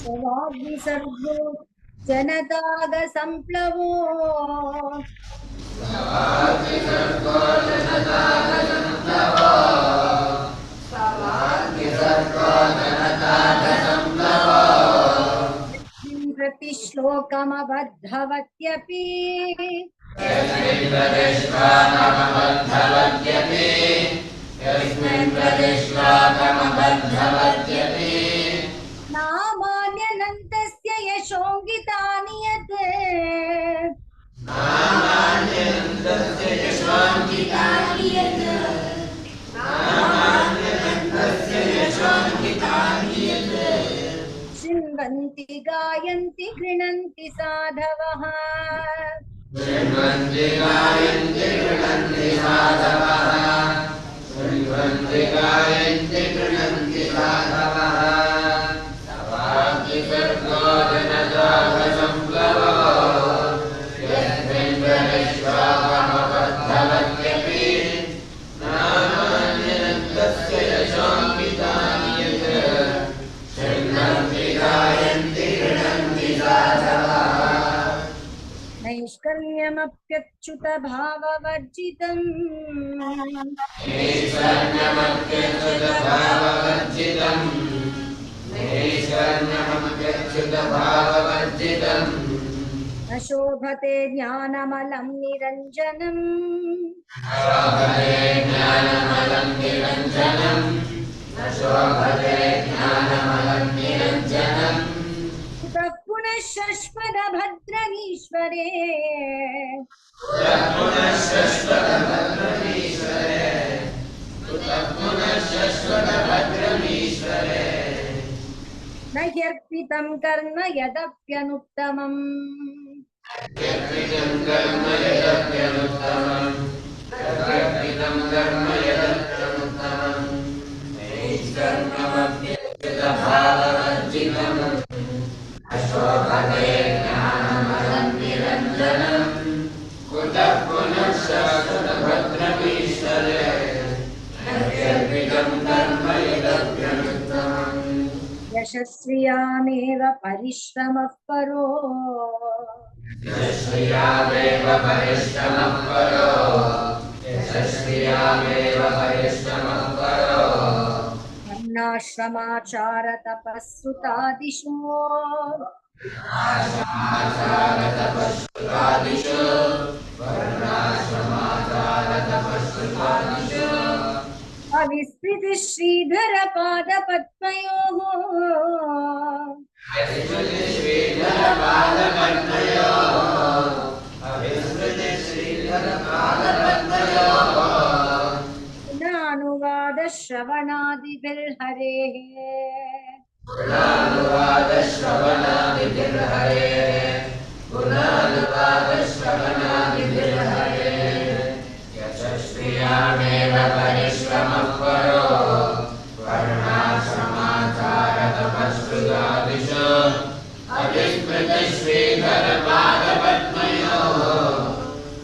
वाग्विसर्गो जनताग संप्लवो प्रति श्लोकमबद्धवत्यपि नामान्यनन्तस्य यशोङ्गितानि यत् शृण्वन्ति गायन्ति गृह्णन्ति साधवः नैष्कर्म्यमप्यच्युत भाववर्जितम् न शोभते ज्ञानमलं निरञ्जनम् कुतः पुनः शश्वतभद्रमीश्वरे न ह्यर्पितं कर्म यदप्यनुत्तमम् यशस्वियामेव परिश्रमः परो वर्णाश्रमाचार तपस्सुतादिषु अविस्मृति श्रीधर पाद पद्मयोः पुनानुवाद श्रवणादिभिर्हरेः यशस्वियामेव परिश्रमः परो वर्णाश्रमाचार तपस्सुतादिषु अविस्मृति श्रीधरपादपद्मयोः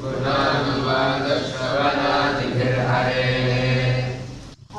पुनानुवाद श्रवणादिभिर्हरेः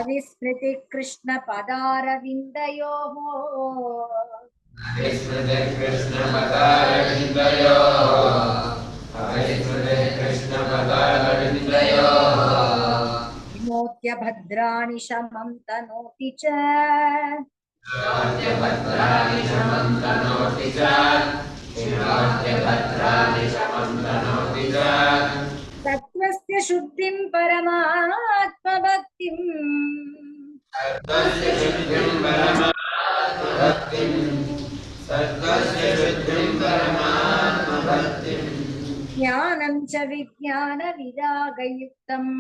अविस्मृति कृष्ण पदारविन्दयोः विमोच्य भद्राणि शमं तनोति च तत्त्वस्य शुद्धिं परमात्मभक्तिम् ज्ञानं च विज्ञानविरागयुक्तम्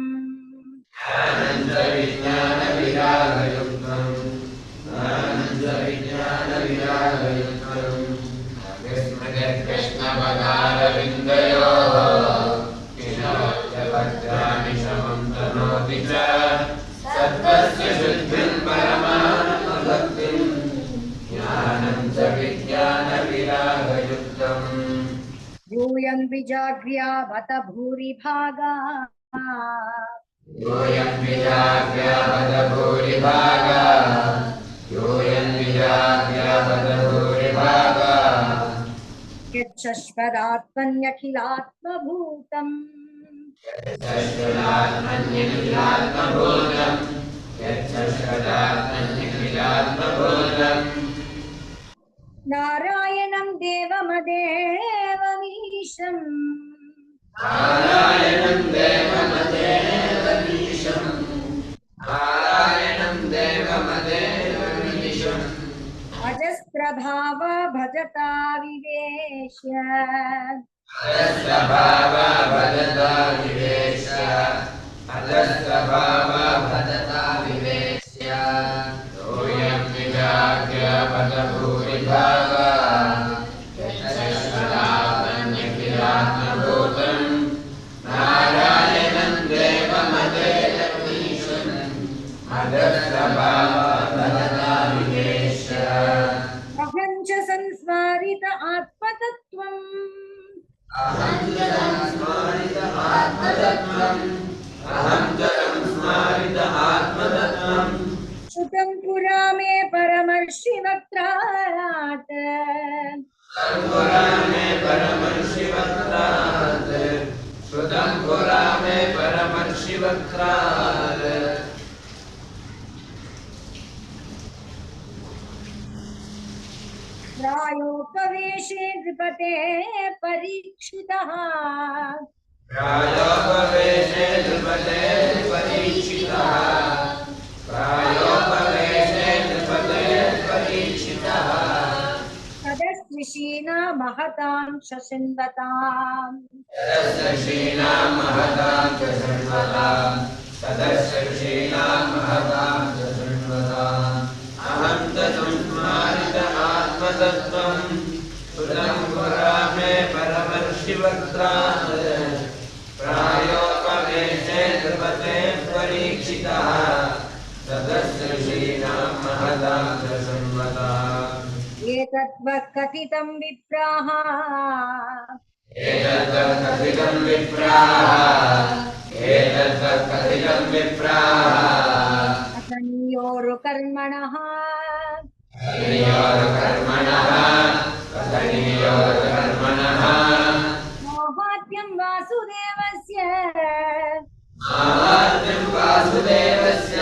यूयं विजाग्र्या बत भूरिभागा यच्छश्वदात्मन्यखिलात्मभूतम् यच्छश्वदात्मन्यखिलात्मभूतम् यच्छश्वदात्मन्यखिलात्मभूतम् नारायणं देवमदेवमीशम् नारायणं देवमदेवमीशम् नारायणं देवमदेवमीशम् अजस्रभाव भजता विवेश्य अजस्रभाव भजता विवेश्य अजस्रभाव भजता विवेश्य सोऽयं विजात्य पदभूरिभावा यच्छश्वदात्मन्यखिलात्मभूतम् नारायणं देवमदेवमीशम् अजस्रभाव भजता विवेश्य अहं च संस्मारित आत्मतत्त्वम् अहं च संस्मारित आत्मतत्त्वम् अहं च संस्मारित आत्मतत्त्वम् श्रुतं पुरा मे परमर्षिवक्त्रात् पुरा मे परमर्षिवक्त्रात् श्रुतं पुरा मे परमर्षिवक्त्रात् प्रायोपवेशे नृपते परीक्षितः प्रायोपवेशे नृपते परीक्षितः प्रायोपवेशे नृपते परीक्षितः तदस्विषीणा महतां शशिन्वताम् तदस्यक्षीणां महतां च शृण्वताम् तदस्यक्षीणां महतां च शृण्वताम् अहं च संस्मारित आत्मतत्त्वम् श्रुतं पुरा मे परमर्षिवक्त्रात् प्रायोपवेशे नृपते परीक्षितः तदस्यक्षीणां महतां च शृण्वताम् एतद्वः कथितं विप्राः एतत्कथितं विप्राः एतत्कथितं विप्राः कथनीयोरुकर्मणः कथनीयोर्कर्मणः कथनीयोर्कर्मणः माहात्म्यं वासुदेवस्य माहात्म्यं वासुदेवस्य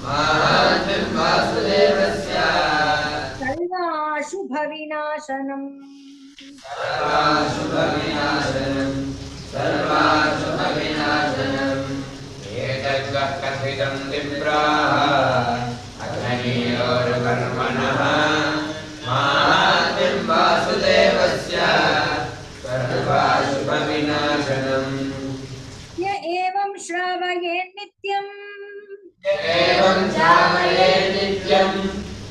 माहात्म्यं वासुदेवस्य सर्वाशुभविनाशनम् सर्वाशुभविनाशनम् सर्वाशुभविनाशनम् एतत्कथितं विप्राः अग्ननीयोर्कर्मणः माहात्म्यं वासुदेवस्य सर्वाशुभविनाशनम् य एवं श्रावये नित्यम् एवं श्रावये नित्यम्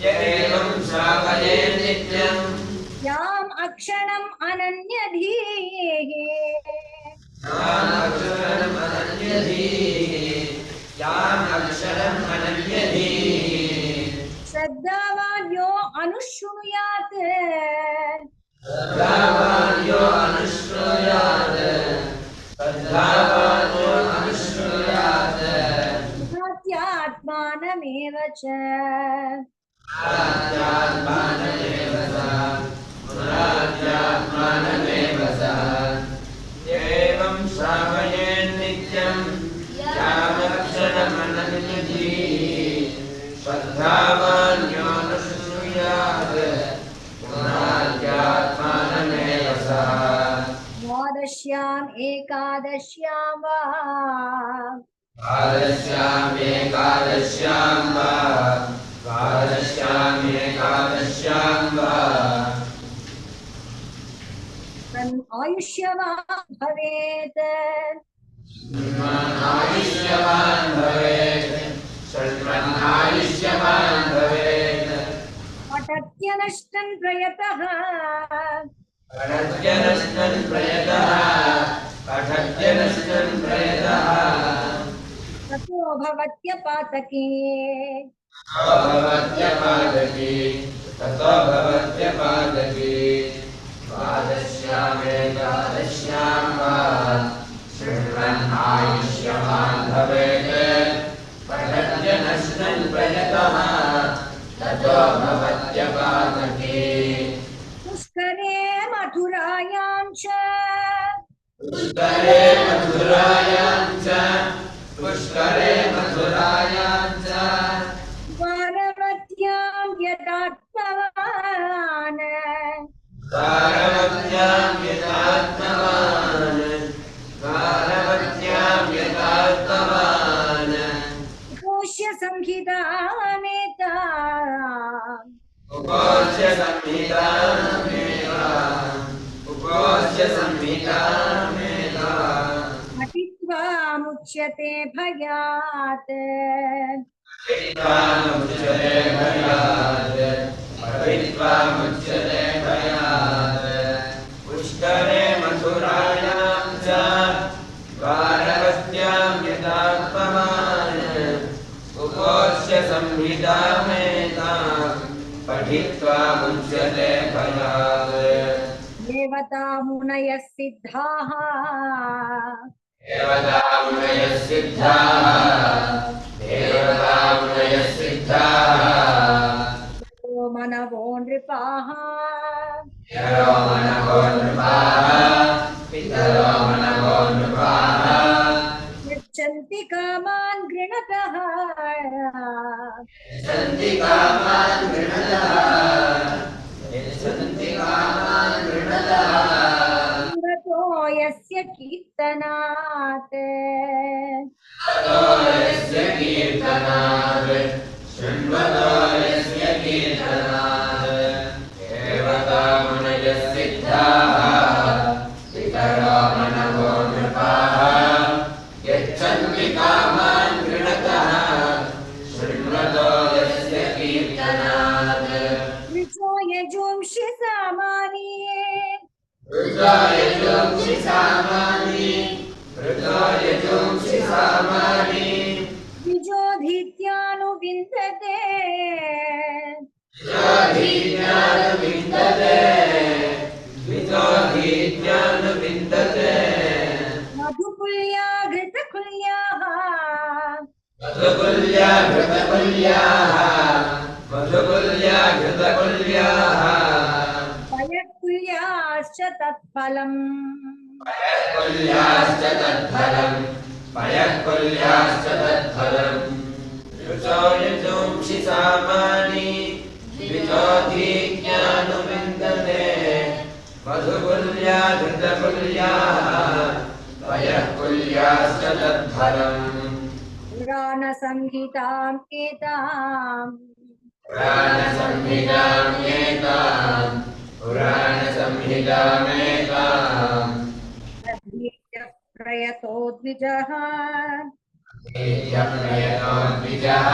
य एवं श्रावये नित्यम् याम् अक्षणम् अनन्यधीः यामक्षरम् अनन्यधीः यामक्षरम् अनन्यधीः श्रद्धावान् यो अनुशृणुयात् श्रद्धावान् यो अनुशृणुयात् श्रद्धावान् यो अनुशृणुयात् आत्मानमेव च आत्मानमेव सः एवं श्रावये नित्यं यामक्षरमनन्यधीः श्रद्धावान् यो अनुशृणुयात् पुनरात्मानमेव सः द्वादश्याम् एकादश्यां वा द्वादश्याम् एकादश्यां वा द्वादश्याम् एकादश्यां वा तन् आयुष्यवान् भवेत् आयुष्यवान् भवेत् षण्मन्नायुष्यवान् भवेत् पठत्यनष्टन् प्रयतः पठत्यनष्टन् प्रयतः पठत्यनष्टन् प्रयतः ततो भवत्यपातके भवत्यपादकी ततो भवत्यपादकी द्वादश्यामेकादश्यां वा शृण्वन् आयुष्यवान् भवेत् पठत्यनष्टन् प्रयतः ततो भवत्यपादकी पुष्करे मथ पुष्करे मथुरायां च पुष्करे मथुरायां च द्वारवत्यां यदात्मवान् द्वारवत्यां यथात्मवान् द्वारवत्यां यथात्मवान् उपोष्य संहितामेता उपोष्य संहितामेताम् उपोष्य संहितामेताम् पठित्वा मुच्यते भयात् पठित्वा मुच्यते भयात् पठित्वा मुच्यते भयात् पुष्करे मथुरायां च द्वारवत्यां यथात्मवान् उपोष्य संहितामेताम् पठित्वा मुच्यते भयात् देवता मुनयः सिद्धाः देवता मुनयः सिद्धाः देवता मुनयः सिद्धाः मनवो नृपाः पितरो मनवो नृपाः पितरो मनवो नृपाः यच्छन्ति कामान् गृणतः यच्छन्ति कामान् गृणतः यच्छन्ति कामान् गृणतः ततो यस्य कीर्तनात् ततो यस्य कीर्तनात् शृण्वतो यस्य कीर्तनात् देवता मुनयः सिद्धाः पितरो मनवो नृपाः यच्छन्ति कामान् गृणतः शृण्वतो यस्य कीर्तनात् ऋचो यजुंषि सामानि ऋतो यजुंषि सामानि ऋतो यजुंषि सामानि द्विजोधीत्यानुविन्दते विन्दते विन्दते मधुकुल्या घृतकुल्याः मधुकुल्या घृतकुल्याः मधुकुल्या घृतकुल्याः पयकुल्याश्च तत्फलम् पयकुल्याश्च तत्फलम् पयकुल्याश्च तत्फलम् ऋचो यजुंषि सामानि द्विजोधीज्ञानुविन्दते मधुकुल्या घृतकुल्याः पयकुल्याश्च तत्फलम् पुराणसंहिताम् एताम् पुराणसंहितामेताम् पुराणसंहितामेताम् अधीत्य प्रयतो द्विजः अधीत्य प्रयतो द्विजः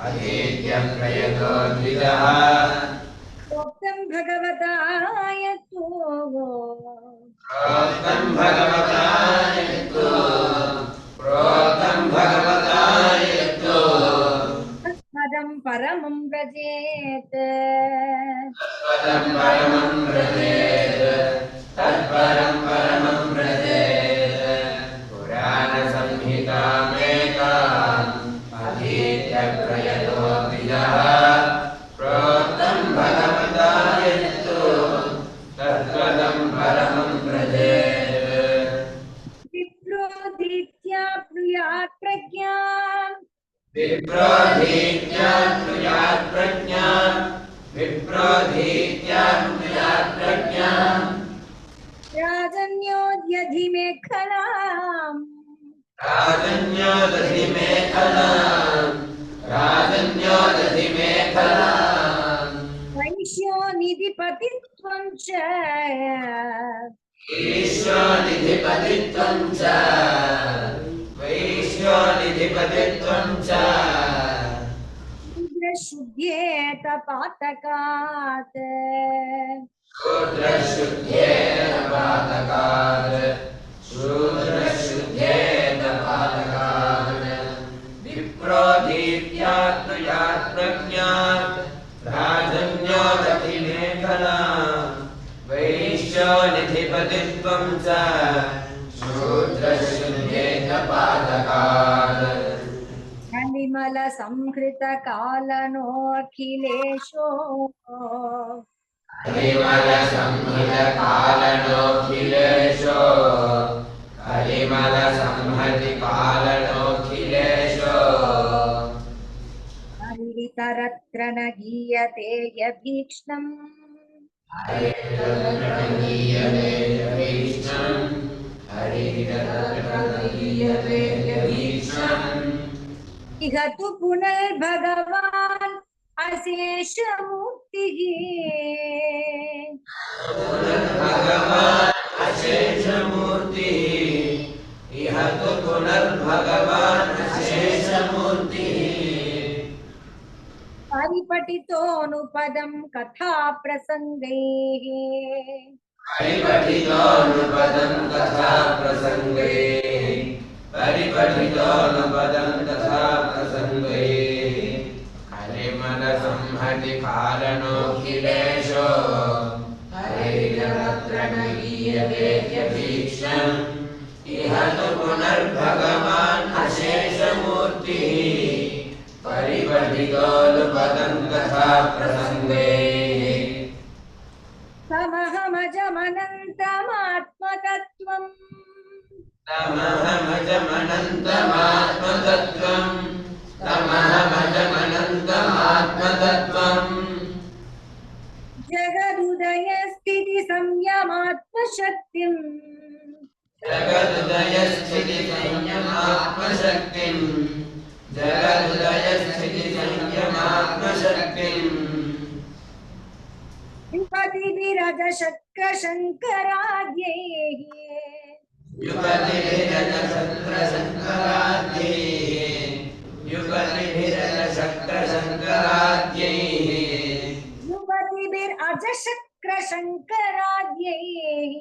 अधीत्य प्रयतो द्विजः प्रोक्तं भगवता यतो प्रोक्तं भगवता यतो प्रोक्तं भगवता यतो तत्पदं परमं व्रजेत् तत्पदं परमं व्रजेत् तत्परं परमं व्रजेत् पुराणसंहितामेताम् अधीत्य प्रयतो द्विजः प्रोक्तं भगवता यतो तत्पदं परमं व्रजेत् विप्रोदीत्या प्रियात् प्रज्ञान् विप्रोधीत्यात्मयात् प्रज्ञाम् विप्रोधीत्यात्मयात् प्रज्ञाम् राजन्योद्यधिमेखलाम् राजन्योदधिमेखलाम् राजन्योदधिमेखलाम् वैश्योनिधिपतित्वं च ईश्वरनिधिपतित्वं च वैश्वरनिधिपतित्वं च शुद्ध्येत पातकात् शूद्रशुद्धेन पातकात् शूद्रशुद्धेन पातकात् विप्रोधीत्यात्मयात् प्रज्ञात् राजन्योदधिमेखलाम् वैश्वनिधिपतित्वं च शूद्रशुद्धेन पातकात् विमलसंहृतकालनोऽखिलेशो कलिमलसंहृतकालनोऽखिलेशो कलिमलसंहृतिकालनोऽखिलेशो हरितरत्र न गीयते यभीक्ष्णम् हरितरत्नगीयते यभीक्ष्णम् हरितरत्नगीयते यभीक्ष्णम् इह तु पुनर्भगवान् अशेषमूर्तिः पुनर्भगवान् अशेषमूर्तिः इह तु पुनर्भगवान् अशेषमूर्तिः परिपठितोऽनुपदं कथा प्रसङ्गैः परिपठितोऽनुपदं तथा प्रसङ्गे परिपठितोऽनुपदं तथा प्रसङ्गे कलिमलसंहतिकारणोऽखिलेशो हरितरत्र न गीयते यभीक्ष्णम् इह तु पुनर्भगवान् अशेषमूर्तिः परिपठितोऽनुपदं तथा प्रसङ्गे तमहमजमनन्तमात्मतत्त्वम् तमहमजमनन्तमात्मतत्त्वम् तमहमजमनन्तमात्मतत्त्वम् जगदुदयस्थितिसंयमात्मशक्तिम् जगदुदयस्थितिसंयमात्मशक्तिम् जगदुदयस्थितिसंयमात्मशक्तिम् युपतिभिरजशक्रशङ्कराद्यैः युपतिभिरजशक्रशङ्कराद्यैः युपतिभिरजशक्रशङ्कराद्यैः युपतिभिरजशक्रशङ्कराद्यैः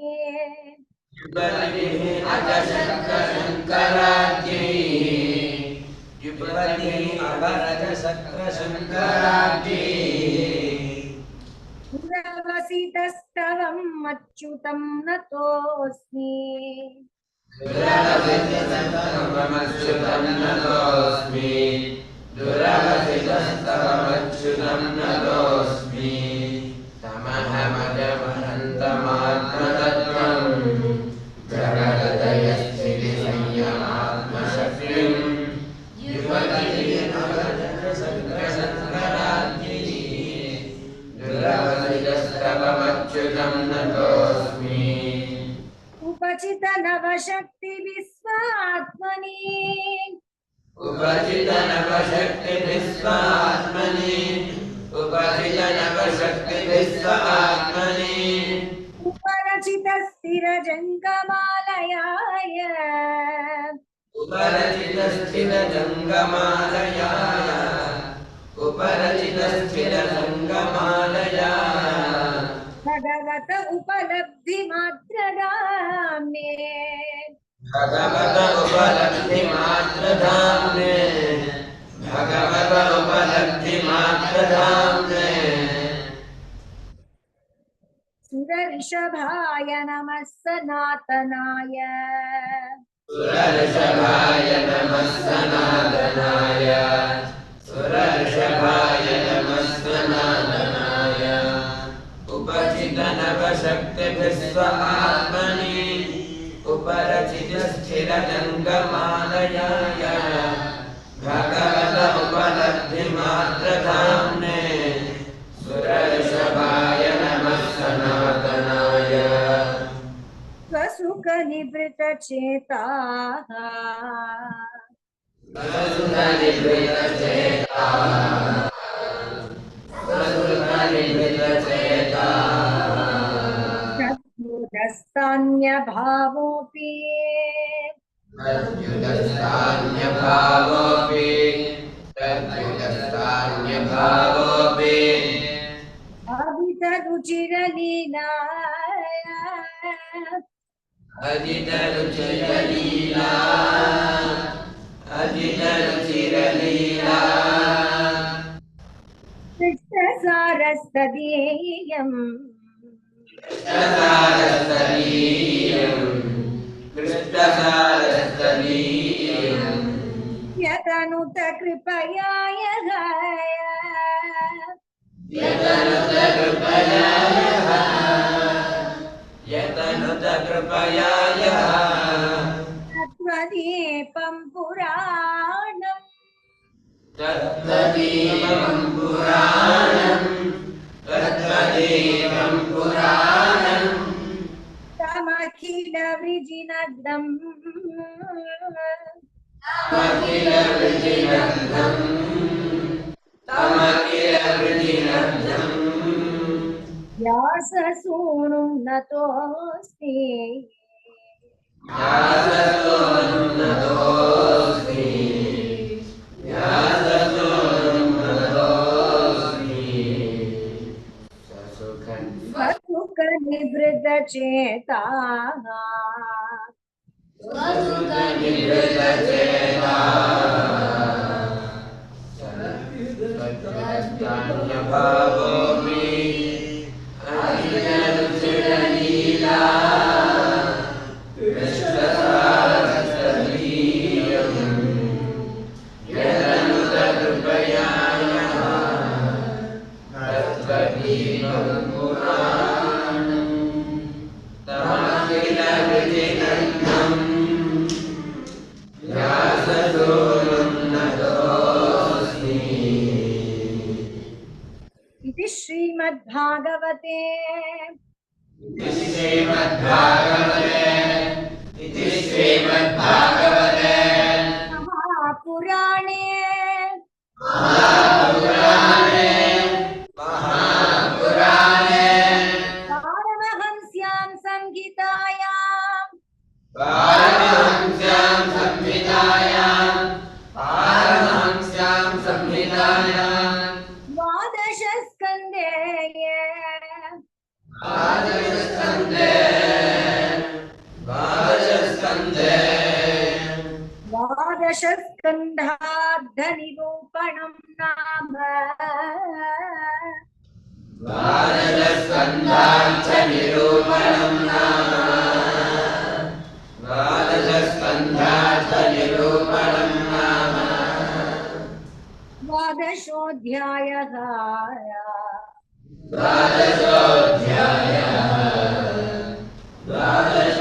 युपतिभिरजशक्रशङ्कराद्यैः युपतिभिरजशक्रशङ्कराद्यैः दुरवसितस्तवम् अच्युतं नतोऽस्मि दुरवसितस्तवमच्युतं नतोऽस्मि दुरवसितस्तवमच्युतं नतोऽस्मि तमहमजमनन्तमात्मतत्त्वम् जगदुदयस्थितिसंयमात्मशक्तिम् युपतिभिरजशक्रशङ्कराद्यैः दुरवसितस्तवमच्युतं नतोऽस्मि उपचित नवशक्ति विश्वात्मनि उपचित नवशक्ति विश्वात्मनि उपचित नवशक्ति विश्वात्मनि उपरचित स्थिर जङ्गमालयाय उपरचित स्थिर जङ्गमालयाय उपरचित स्थिर जङ्गमालयाय भगवत उपलब्धि मात्रदाम्ने भगवत उपलब्धि मात्रधाम्ने भगवत उपलब्धि मात्रधाम्ने सुरऋषभाय नमः सनातनाय सुरऋषभाय नमः सनातनाय सुरऋषभाय नमः सनातनाय उपचित नवशक्ति विश्वात्मनि उपरचित स्थिर जङ्गमालयाय भगवत उपलब्धि मात्रधाम्ने सुरऋषभाय नमः सनातनाय स्वसुख निवृत चेताः तद्युतस्तान्यभावोऽपि अवितरुचिरलीला अजितरुचिरलीला अजितरुचिरलीला कृष्णसारस्तदीयम् कृष्णसारस्तनीयम् यतनुत कृपया यः यतनुत कृपया यः तद्रूपयाय तत्त्वदीपं पुराणम् तत्त्वदीपं पुराणं तत्त्वदीपं पुराणं तमखिल वृजिनग्धम् तमखिल वृजिनग्धम् तमखिल वृजिनग्धम् व्याससूनुं नतोऽस्मि व्याससूनुं नतोऽस्मि व्याससूनुं नतोऽस्मि स्वसुखनिवृतचेताः भावोऽपि अखिलरुचिरलीला कृष्णसारसलीयं यदनुतकृपयायः तत्त्वदीपं पुराणं तमखिलविजिनग्धम् व्याससूनुं नतोऽस्मि। इति श्रीमद्भागवते इति श्रीमद्भागवते महापुराणे महापुराणे पारमहंस्यां संहितायां पारमहंस्यां संहितायां द्वादशस्कन्धे द्वादशस्कन्धार्धनिरूपणं नाम द्वादशस्कन्धार्थनिरूपणं नाम द्वादशस्कन्धार्थनिरूपणं नाम द्वादशोऽध्यायः द्वादशोऽध्यायः द्वादश